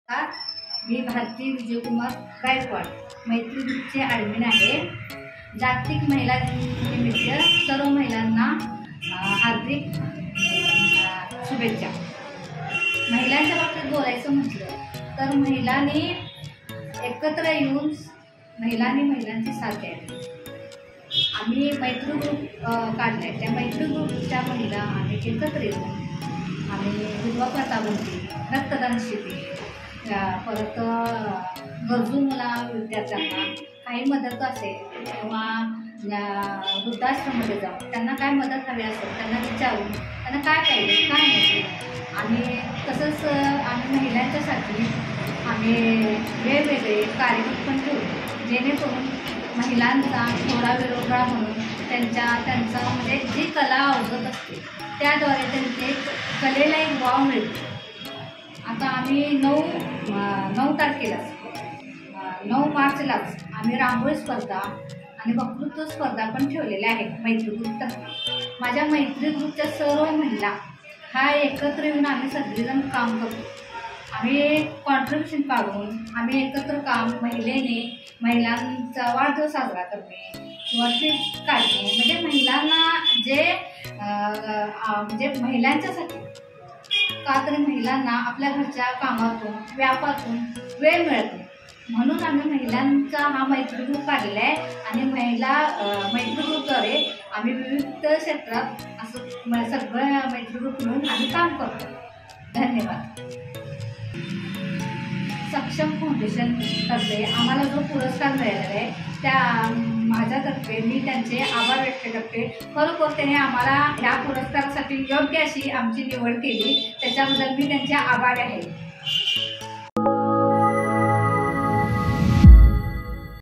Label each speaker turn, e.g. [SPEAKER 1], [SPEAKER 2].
[SPEAKER 1] नमस्कार, मी भारती विजयकुमार गायकवाड मैत्री ग्रुपचे ॲडमिन आहे। जागतिक महिला दिनानिमित्त सर्व महिलांना हार्दिक शुभेच्छा। महिलांच्या बाबतीत बोलायचं म्हटलं तर महिलांनी एकत्र येऊन महिलांची साथ द्यावी। आम्ही मैत्री ग्रुप काढला आहे, त्या मैत्री ग्रुपच्या महिला आम्ही एकत्र येऊन आम्ही विधवा प्रथा बंदी, रक्तदान शिबिर, परत गरजू विद्यार्थ्यांना काही मदत असेल किंवा वृद्धाश्रममध्ये जाऊन त्यांना काय मदत हवी असेल त्यांना विचारून त्यांना काय पाहिजे काय नाही। आणि तसंच आम्ही महिलांच्यासाठी आम्ही वेगवेगळे कार्यक्रम पण ठेवतो, जेणेकरून महिलांचा थोडा विरोधा म्हणून त्यांचा म्हणजे जी कला अवगत असते त्याद्वारे त्यांचे कलेला एक वाव मिळतो। आता आम्ही 9 तारखेलाच 9 मार्चलाच आम्ही रांगोळी स्पर्धा आणि वक्तृत्व स्पर्धा पण ठेवलेल्या आहेत मैत्री ग्रुपतर्फे। माझ्या मैत्री ग्रुपच्या सर्व महिला हा एकत्र येऊन आम्ही सगळेजण काम करतो। आम्ही कॉन्ट्रिब्युशन काढून आम्ही एकत्र काम महिलांचा वाढदिवस साजरा करणे किंवा ट्रिप काढणे, म्हणजे महिलांना म्हणजे महिलांच्यासाठी का तरी महिलांना आपल्या घरच्या कामातून व्यापातून वेळ मिळत नाही, म्हणून आम्ही महिलांचा हा मैत्री ग्रुप काढलेला आहे। आणि मैत्री ग्रुपद्वारे आम्ही विविध क्षेत्रात असं सगळं मैत्री ग्रुप मिळून आम्ही काम करतो। धन्यवाद। सक्षम फाउंडेशन तर्फे आम्हाला जो पुरस्कार मिळालेला आहे त्या माझ्यातर्फे मी त्यांचे आभार व्यक्त करते। खरोखर त्याने आम्हाला ह्या पुरस्कारासाठी योग्य अशी आमची निवड केली, त्याच्याबद्दल मी त्यांचे आभारी आहे।